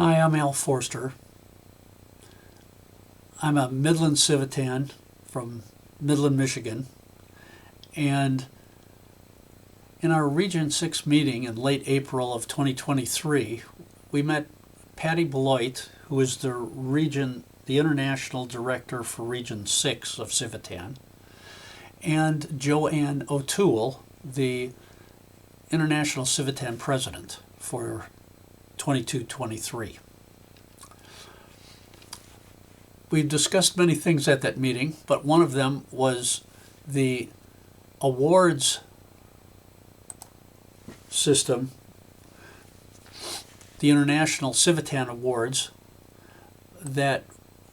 Hi, I'm Al Forster. I'm a Midland Civitan from Midland, Michigan, and in our Region 6 meeting in late April of 2023, we met Patty Beloit, who is the International Director for Region 6 of Civitan, and Joanne O'Toole, the International Civitan President for 22-23. We've discussed many things at that meeting, but one of them was the awards system, the International Civitan Awards that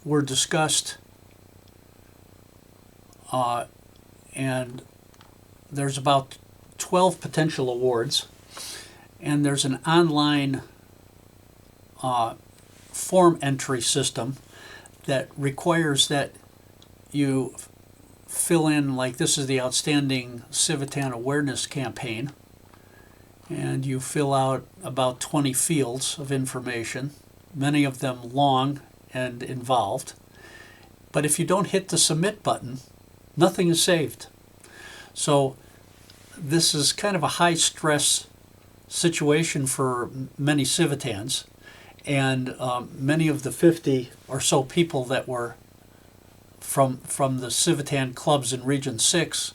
were discussed, and there's about 12 potential awards, and there's an online form entry system that requires that you fill in, like, this is the Outstanding Civitan Awareness Campaign, and you fill out about 20 fields of information, many of them long and involved. But if you don't hit the submit button, nothing is saved. So this is kind of a high stress situation for many Civitans, and many of the 50 or so people that were from the Civitan clubs in Region 6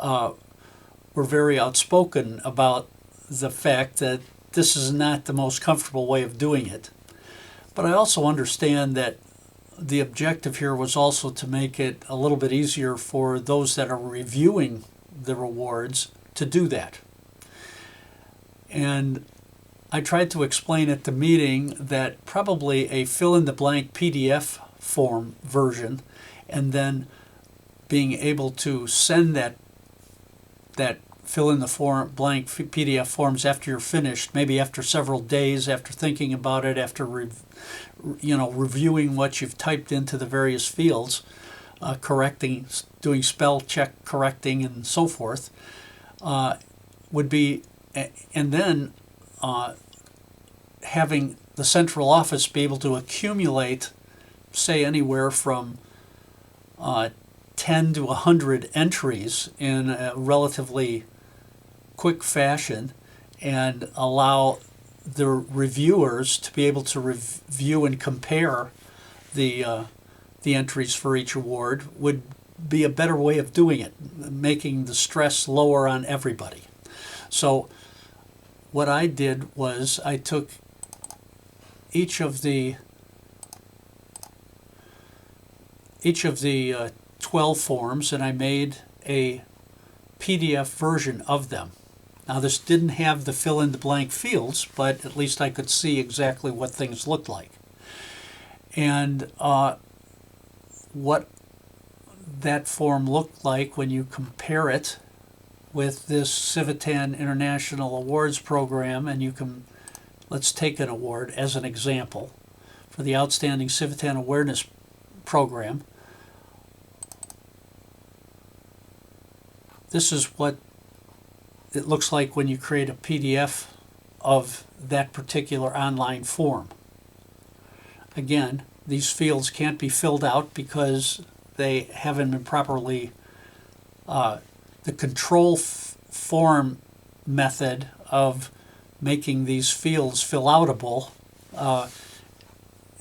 were very outspoken about the fact that this is not the most comfortable way of doing it. But I also understand that the objective here was also to make it a little bit easier for those that are reviewing the rewards to do that. And I tried to explain at the meeting that probably a fill-in-the-blank PDF form version, and then being able to send that fill-in-the-blank PDF forms after you're finished, maybe after several days, after thinking about it, after reviewing what you've typed into the various fields, correcting, doing spell check correcting, and so forth, would be, and then having the central office be able to accumulate, say, anywhere from 10 to 100 entries in a relatively quick fashion, and allow the reviewers to be able to review and compare the entries for each award would be a better way of doing it, making the stress lower on everybody. So what I did was I took each of the 12 forms and I made a PDF version of them. Now, this didn't have the fill-in-the-blank fields, but at least I could see exactly what things looked like. And what that form looked like when you compare it with this Civitan International Awards program, and you can, let's take an award as an example for the Outstanding Civitan Awareness Program. This is what it looks like when you create a PDF of that particular online form. Again, these fields can't be filled out because they haven't been properly, the control form method of making these fields fill-outable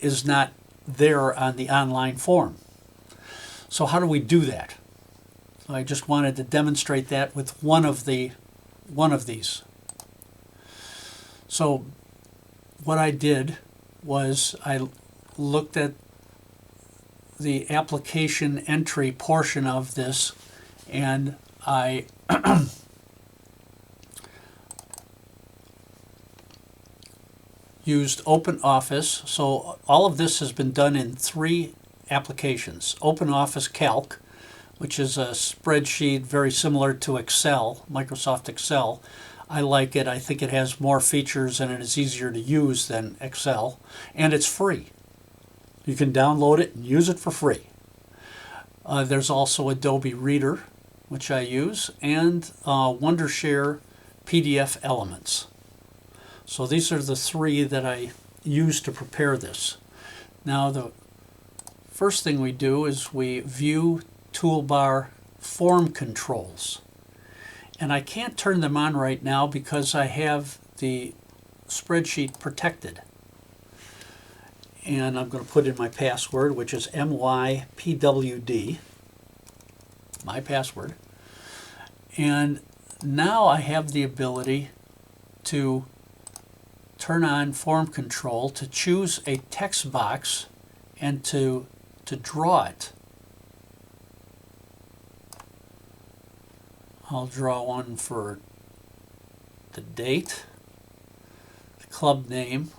is not there on the online form. So how do we do that? I just wanted to demonstrate that with one of these. So what I did was I looked at the application entry portion of this, and I used OpenOffice. So all of this has been done in 3 applications. OpenOffice Calc, which is a spreadsheet very similar to Excel, Microsoft Excel. I like it. I think it has more features and it is easier to use than Excel, and it's free. You can download it and use it for free. There's also Adobe Reader, which I use, and Wondershare PDF Elements. So these are the 3 that I used to prepare this. Now the first thing we do is we view toolbar form controls. And I can't turn them on right now because I have the spreadsheet protected. And I'm going to put in my password, which is MYPWD, my password. And now I have the ability to turn on form control, to choose a text box, and to draw it. I'll draw one for the date, the club name,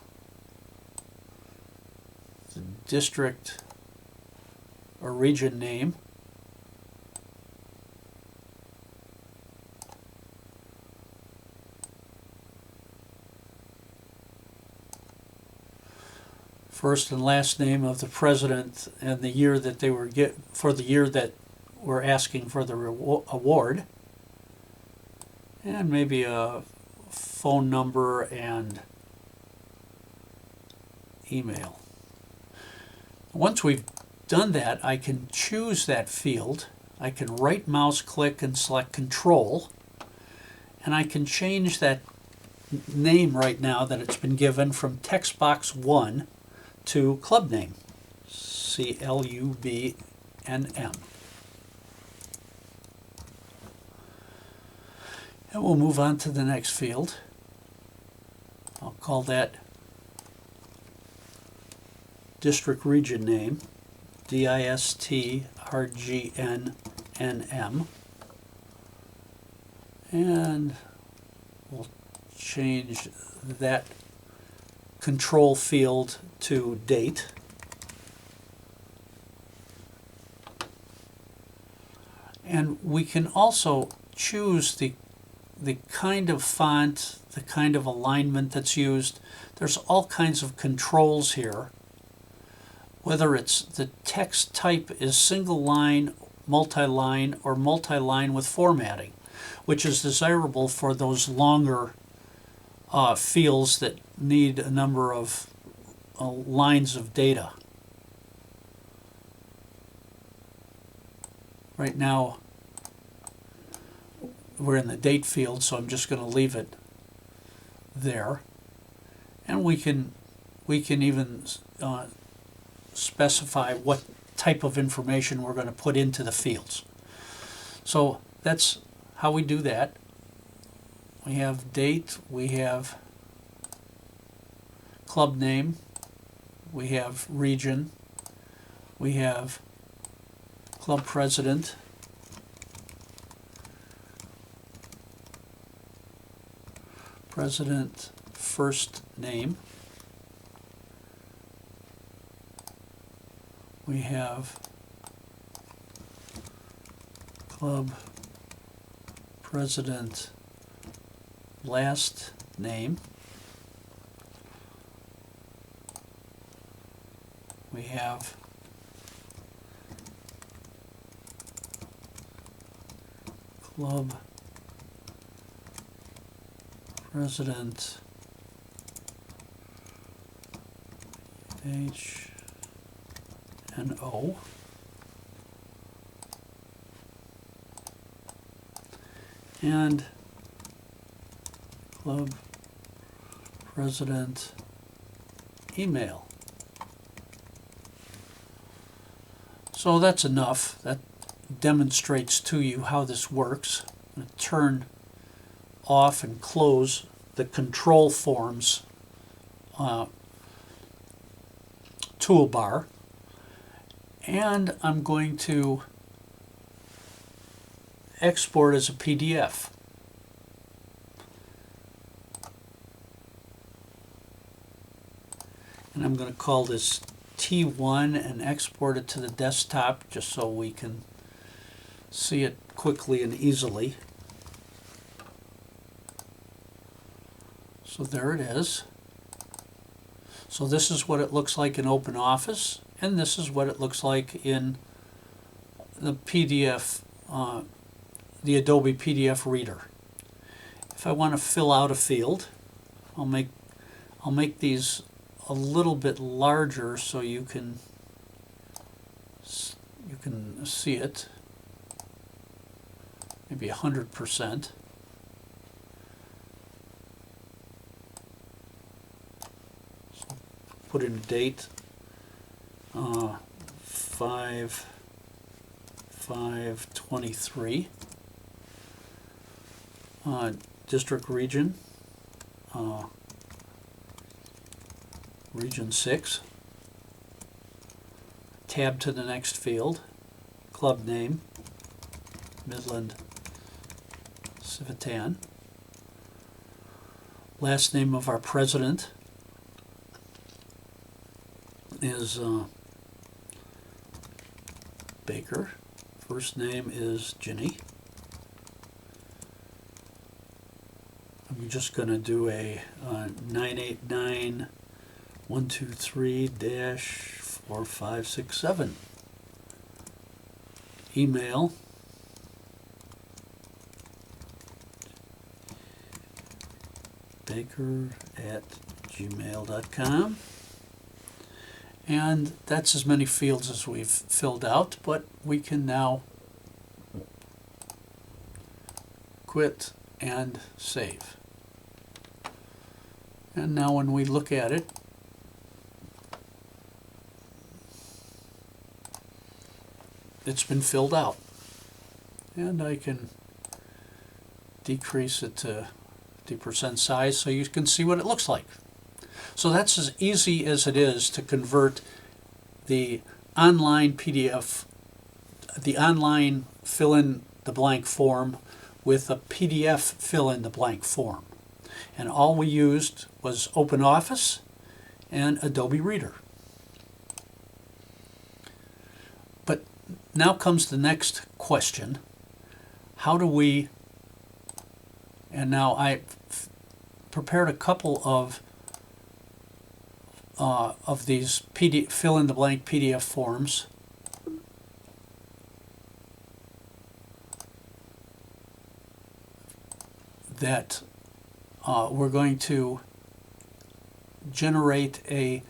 the district or region name, first and last name of the president and the year that they were for the year that we're asking for the award, and maybe a phone number and email. Once we've done that, I can choose that field. I can right mouse click and select control, and I can change that name right now that it's been given from text box 1 to club name, CLUBNM. And we'll move on to the next field. I'll call that district region name, DISTRGNNM. And we'll change that control field to date. And we can also choose the kind of font, the kind of alignment that's used. There's all kinds of controls here. Whether it's the text type is single line, multi-line, or multi-line with formatting, which is desirable for those longer fields that need a number of lines of data. Right now we're in the date field, so I'm just going to leave it there. And we can even specify what type of information we're going to put into the fields. So that's how we do that. We have date, we have club name, we have region, we have club president, president first name, we have club president last name, we have club president H and O, and club president email. So that's enough. That demonstrates to you how this works. I'm going to turn off and close the control forms toolbar, and I'm going to export as a PDF. And I'm going to call this T1 and export it to the desktop just so we can see it quickly and easily. So there it is. So this is what it looks like in OpenOffice, and this is what it looks like in the PDF, the Adobe PDF Reader. If I want to fill out a field, I'll make these a little bit larger so you can see it. Maybe 100%. So put in a date. 5/5/23. District region. Region 6. Tab to the next field. Club name. Midland Civitan. Last name of our president is Baker. First name is Ginny. I'm just going to do a 989.123-4567. Email. baker@gmail.com. And that's as many fields as we've filled out, but we can now quit and save. And now when we look at it, it's been filled out. And I can decrease it to 50% size so you can see what it looks like. So that's as easy as it is to convert the online PDF, the online fill-in-the-blank form with a PDF fill-in-the-blank form. And all we used was OpenOffice and Adobe Reader. But now comes the next question. How do we, and now I prepared a couple of these fill-in-the-blank PDF forms that we're going to generate a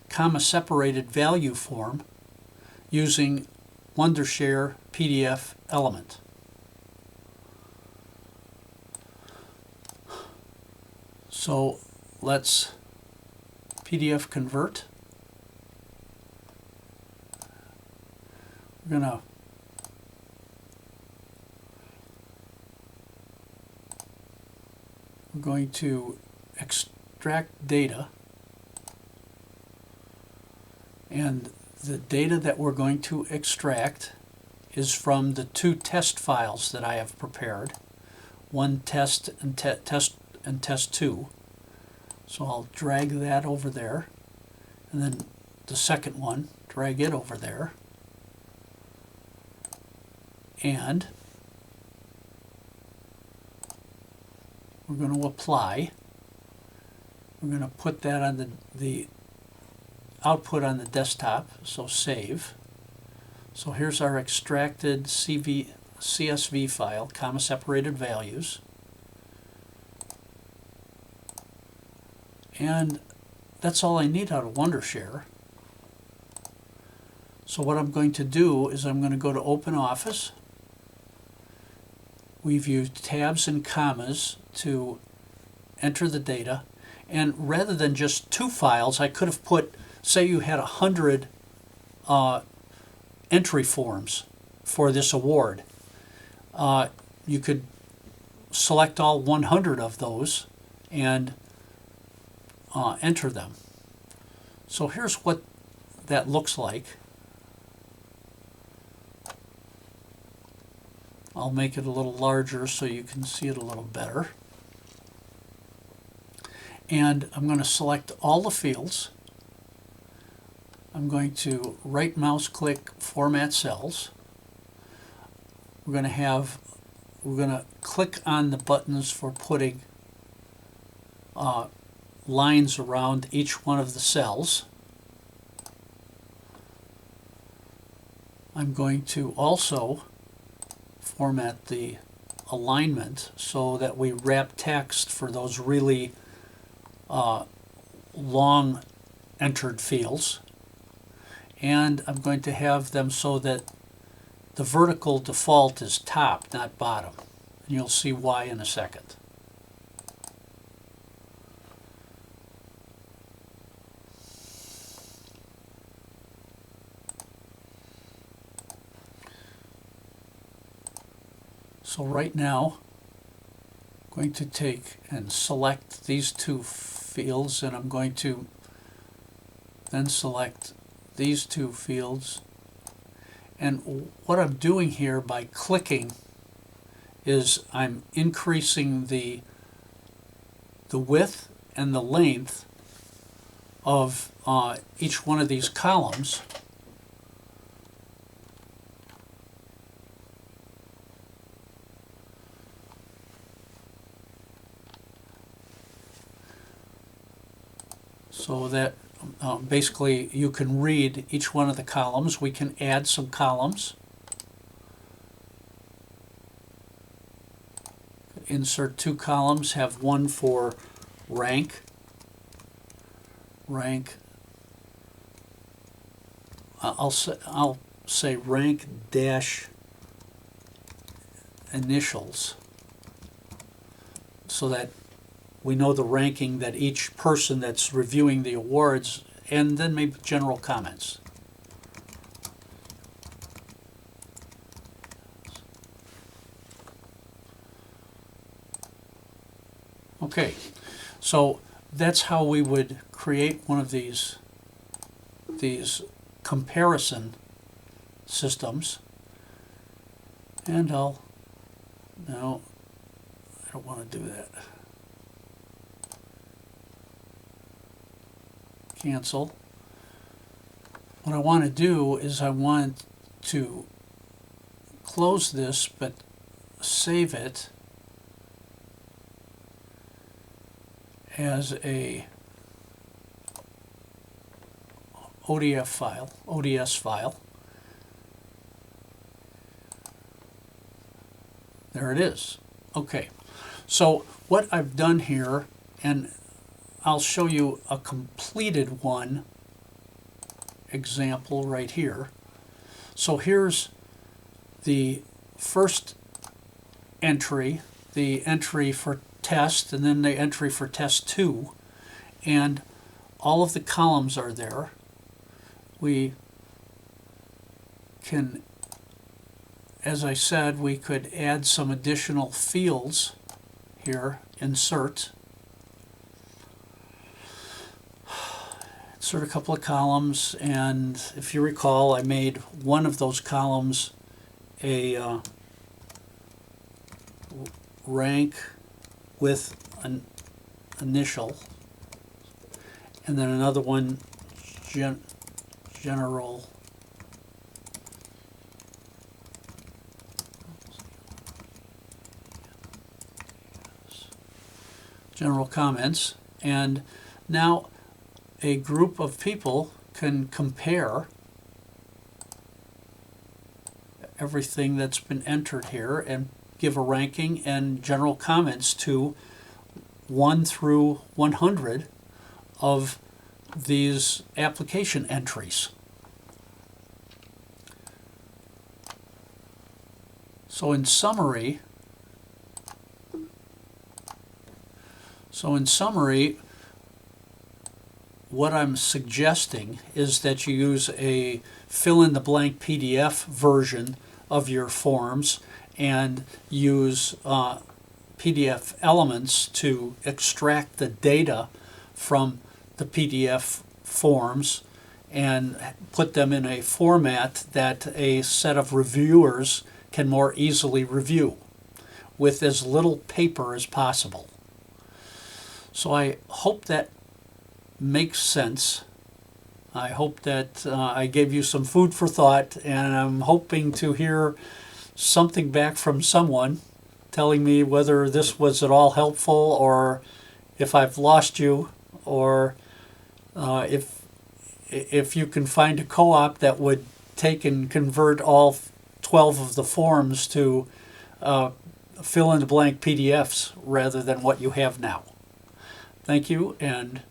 comma-separated value form using Wondershare PDF element. So let's PDF convert. We're going to extract data, and the data that we're going to extract is from the two test files that I have prepared, one test and test 2. So I'll drag that over there, and then the second one, drag it over there, and we're going to apply. We're going to put that on the output on the desktop, so save. So here's our extracted CSV file, comma-separated values. And that's all I need out of Wondershare. So what I'm going to do is I'm going to go to OpenOffice. We've used tabs and commas to enter the data. And rather than just 2 files, I could have put, say you had 100 entry forms for this award. You could select all 100 of those and enter them. So here's what that looks like. I'll make it a little larger so you can see it a little better. And I'm going to select all the fields. I'm going to right mouse click Format Cells. We're going to click on the buttons for putting lines around each one of the cells. I'm going to also format the alignment so that we wrap text for those really long entered fields, and I'm going to have them so that the vertical default is top, not bottom. And you'll see why in a second. So right now, I'm going to take and select these two fields, and I'm going to then select these two fields. And what I'm doing here by clicking is I'm increasing the width and the length of each one of these columns. So that basically you can read each one of the columns. We can add some columns. Insert two columns, have one for rank. I'll say rank dash initials, so that we know the ranking that each person that's reviewing the awards, and then maybe general comments. Okay, so that's how we would create one of these comparison systems. And no, I don't want to do that. Cancel. What I want to do is I want to close this, but save it as a ODS file. There it is. Okay, so what I've done here, and I'll show you a completed one example right here. So here's the first entry, the entry for test, and then the entry for test 2, and all of the columns are there. We can, as I said, we could add some additional fields here. Insert a couple of columns, and if you recall, I made one of those columns a rank with an initial, and then another one general comments. And now a group of people can compare everything that's been entered here and give a ranking and general comments to 1 through 100 of these application entries. So in summary, what I'm suggesting is that you use a fill-in-the-blank PDF version of your forms and use PDF elements to extract the data from the PDF forms and put them in a format that a set of reviewers can more easily review with as little paper as possible. So I hope that makes sense. I hope that I gave you some food for thought, and I'm hoping to hear something back from someone telling me whether this was at all helpful, or if I've lost you, or if you can find a co-op that would take and convert all 12 of the forms to fill-in-the-blank PDFs rather than what you have now. Thank you, and